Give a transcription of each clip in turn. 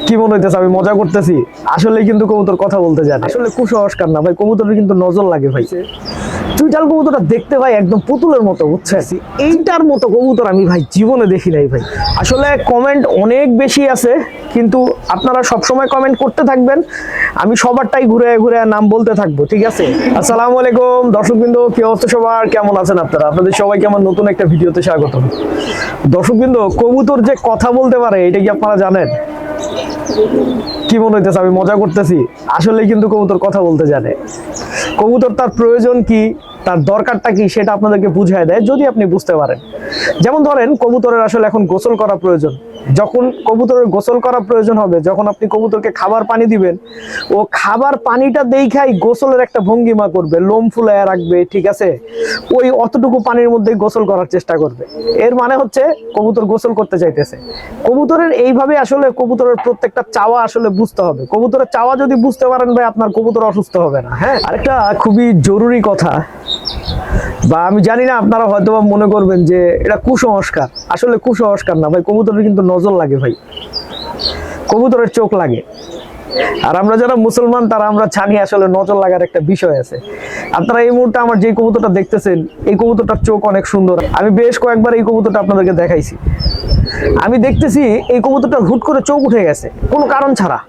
কি মনে হইতেছে আমি মজা করতেছি? আসলে কিন্তু কবুতর কথা বলতে জানে। আসলে কুসংস্কার না ভাই, কবুতরের কিন্তু নজর লাগে ভাই। চুইটাল কবুতরটা দেখতে ভাই একদম পুতুলের মতো, বুঝছেন? এইটার মতো কবুতর আমি ভাই জীবনে দেখি নাই ভাই। আসলে কমেন্ট অনেক বেশি আছে, কিন্তু আপনারা সবসময় কমেন্ট করতে থাকবেন, আমি সবারটাই ঘুরে ঘুরে নাম বলতে থাকবো, ঠিক আছে? আসসালামু আলাইকুম দর্শকবৃন্দ, কি অবস্থা সবার, কেমন আছেন আপনারা? আপনাদের সবাইকে আমার নতুন একটা ভিডিওতে স্বাগতম। দর্শকবৃন্দ, কবুতর যে কথা বলতে পারে এটা কি আপনারা জানেন? কি মনে হইতেছে আমি মজা করতেছি? আসলে কিন্তু কবুতর কথা বলতে জানে। কবুতর তার প্রয়োজন কি, তার দরকারটা কি, সেটা আপনাদেরকে বুঝায় দেয় যদি আপনি বুঝতে পারেন। যেমন ধরেন, কবুতরের আসলে এখন গোসল করা প্রয়োজন। যখন কবুতরের গোসল করা প্রয়োজন হবে, যখন আপনি কবুতরকে খাবার পানি দিবেন, ও খাবার পানিটা দেখাই গোসলের একটা ভঙ্গিমা করবে, লোম ফুলায় রাখবে, ঠিক আছে? ওই অতটুকু পানির মধ্যে গোসল করার চেষ্টা করবে। এর মানে হচ্ছে কবুতর গোসল করতে চাইতেছে। কবুতরের এইভাবে আসলে কবুতরের প্রত্যেকটা চাওয়া আসলে বুঝতে হবে। কবুতরের চাওয়া যদি বুঝতে পারেন ভাই, আপনার কবুতর অসুস্থ হবে না। হ্যাঁ, আরেকটা খুবই জরুরি কথা, বা আমি জানি না আপনারা হয়তো মনে করবেন যে এটা কুসংস্কার। আসলে কুসংস্কার না ভাই, কবুতরের কিন্তু নজর লাগে ভাই, কবুতরের চোখ লাগে। আর আমরা যারা মুসলমান তারা আমরা জানি আসলে নজর লাগার একটা বিষয় আছে। আপনারা এই মুহূর্তে আমার যে কবুতরটা দেখতেছেন, এই কবুতরটার চোখ অনেক সুন্দর। আমি বেশ কয়েকবার এই কবুতরটা আপনাদেরকে দেখাইছি। আমি দেখতেছি এই কবুতরটা হুট করে চোখ উঠে গেছে কোনো কারণ ছাড়া।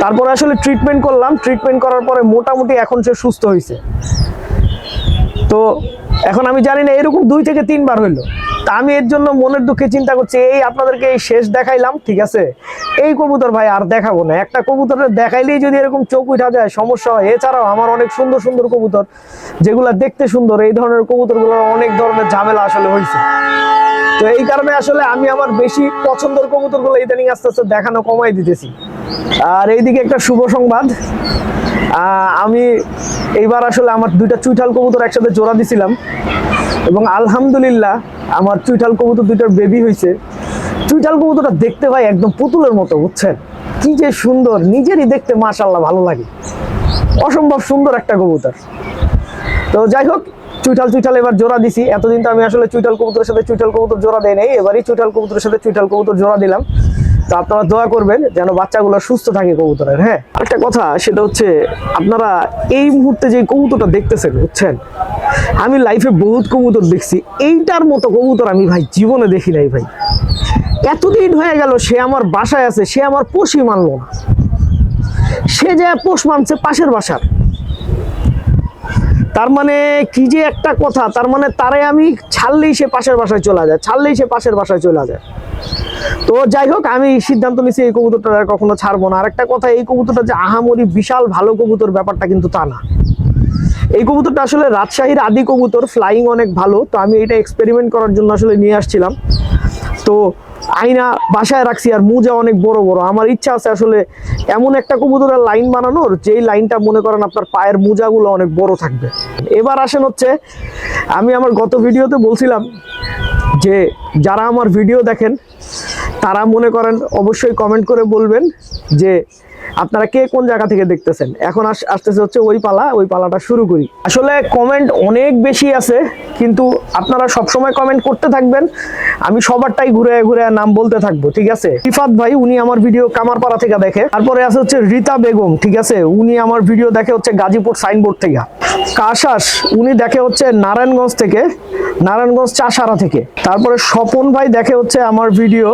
তারপরে আসলে ট্রিটমেন্ট করলাম, ট্রিটমেন্ট করার পরে মোটামুটি এখন সে সুস্থ হয়েছে। তো এখন আমি জানি না, এরকম 2 থেকে 3 বার হইলো। তা আমি এর জন্য মনের দুঃখে চিন্তা করছি, এই আপনাদেরকে এই শেষ দেখাইলাম, ঠিক আছে? এই কবুতর ভাই আর দেখাবো না। একটা কবুতরের দেখাইলেই যদি এরকম চোখ উঠা যায়, সমস্যা হয়। এছাড়াও আমার অনেক সুন্দর সুন্দর কবুতর, যেগুলা দেখতে সুন্দর, এই ধরনের কবুতরগুলোর অনেক ধরনের ঝামেলা আসলে হয়েছে। তো এই কারণে আসলে আমি আমার বেশি পছন্দের কবুতরগুলো ইদানিং আস্তে আস্তে দেখানো কমাই দিতেছি। আর এইদিকে একটা শুভ সংবাদ, আমি এইবার আসলে আমার 2টা চুইঠাল কবুতর একসাথে জোড়া দিছিলাম, এবং আলহামদুলিল্লাহ আমার চুইঠাল কবুতর 2টার বেবি হয়েছে। চুইঠাল কবুতরটা দেখতে ভাই একদম পুতুলের মতো, বুঝছেন? কি যে সুন্দর, নিজেরই দেখতে মাশাআল্লাহ ভালো লাগে। অসম্ভব সুন্দর একটা কবুতর। তো যাই হোক, চুইঠাল এবার জোড়া দিছি। এতদিন তো আমি আসলে চুইঠাল কবুতরের সাথে চুইঠাল কবুতর জোড়া দেই নাই, এবারই চুইঠাল কবুতরের সাথে চুইঠাল কবুতর জোড়া দিলাম। তো আপনারা দোয়া করবেন যেন বাচ্চাগুলো সুস্থ থাকে কবুতরের। হ্যাঁ, আরেকটা কথা, সেটা হচ্ছে আপনারা এই মুহূর্তে যে কবুতরটা দেখতেছেন, বুঝছেন, আমি লাইফে বহুত কবুতর দেখছি, এইটার মতো কবুতর আমি ভাই জীবনে দেখি নাই ভাই। এতদিন হয়ে গেল সে আমার বাসায় আছে, সে আমার পোষই মানলো না। সে যে পোষ মানছে পাশের বাসার। তার মানে কি যে একটা কথা, তার মানে তারে আমি ছাড়লেই সে পাশের বাসায় চলে যায়, ছাড়লেই সে পাশের বাসায় চলে যায়। তো যাই হোক, আমি সিদ্ধান্ত নিয়েছি এই কবুতরটা আর কখনো ছাড়বো না। আরেকটা কথা, এই কবুতরটা যে আহামরি বিশাল ভালো কবুতর, ব্যাপারটা কিন্তু তা না। এই কবুতরটা আসলে রাজশাহীর আদি কবুতর, ফ্লাইং অনেক ভালো। তো আমি এটা এক্সপেরিমেন্ট করার জন্য আসলে নিয়ে আসছিলাম। তো আইনা বাসায় রাখছি, আর মুজা অনেক বড় বড়। আমার ইচ্ছা আছে আসলে এমন একটা কবুতরের লাইন বানানোর, যেই লাইনটা মনে করেন আপনার পায়ের মুজাগুলো অনেক বড় থাকবে। এবার আসেন হচ্ছে, আমি আমার গত ভিডিওতে বলছিলাম যে যারা আমার ভিডিও দেখেন তারা মনে করেন অবশ্যই কমেন্ট করে বলবেন যে আপনারা কে কোন জায়গা থেকে দেখতেছেন। এখন আসতেছে হচ্ছে ওই পালাটা শুরু করি। আসলে কমেন্ট অনেক বেশি আছে, কিন্তু আপনারা সবসময় কমেন্ট করতে থাকবেন, আমি সবারটাই ঘুরে ঘুরে নাম বলতে থাকবো, ঠিক আছে? রিফাত ভাই, উনি আমার ভিডিও কামারপাড়া থেকে দেখে। তারপরে আছে হচ্ছে রীতা বেগম, ঠিক আছে, উনি আমার ভিডিও দেখে হচ্ছে গাজীপুর সাইনবোর্ড থেকে। কাশাস, উনি দেখে হচ্ছে নারায়ণগঞ্জ থেকে, নারায়ণগঞ্জ চাষারা থেকে। তারপরে স্বপন ভাই দেখে হচ্ছে আমার ভিডিও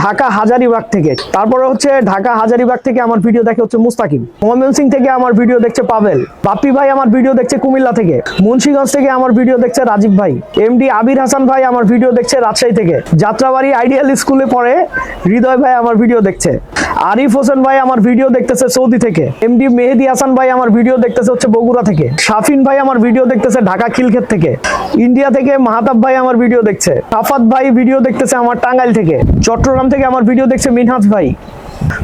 ঢাকা হাজারীবাগ থেকে। তারপরে হচ্ছে ঢাকা হাজারীবাগ থেকে আমার ভিডিও দেখে হচ্ছে মুস্তাকিম। ময়মনসিংহ থেকে আমার ভিডিও দেখছে পাবেল। বাপ্পি ভাই আমার ভিডিও দেখছে কুমিল্লা থেকে। মুন্সিগঞ্জ থেকে আমার ভিডিও দেখছে রাজীব ভাই। এমডি আবির হাসান ভাই আমার ভিডিও দেখছে রাজশাহী থেকে। যাত্রাবাড়ি আইডিয়াল স্কুলে পড়ে হৃদয় ভাই আমার ভিডিও দেখছে। আরিফ হোসেন ভাই আমার ভিডিও দেখতেছে সৌদি থেকে। এমডি মেহেদি হাসান ভাই আমার ভিডিও দেখতেছে হচ্ছে বগুড়া থেকে। শাফিন ভাই আমার ভিডিও দেখতেছে ঢাকা খিলক্ষেত থেকে। ইন্ডিয়া থেকে মাহাতাব ভাই আমার ভিডিও দেখছে। সাফাত ভাই ভিডিও দেখতেছে আমার টাঙ্গাইল থেকে। চট্টগ্রাম থেকে আমার ভিডিও দেখছে মিনহাজ ভাই।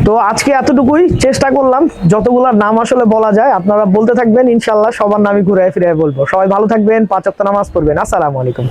তো আজকে এতটুকুই চেষ্টা করলাম, যতগুলা নাম আসলে বলা যায় আপনারা বলতে থাকবেন, ইনশাল্লাহ সবার নামই ঘুরে ফিরে বলবো। সবাই ভালো থাকবেন, 5 ওয়াক্ত নামাজ পড়বেন। আসসালামু আলাইকুম।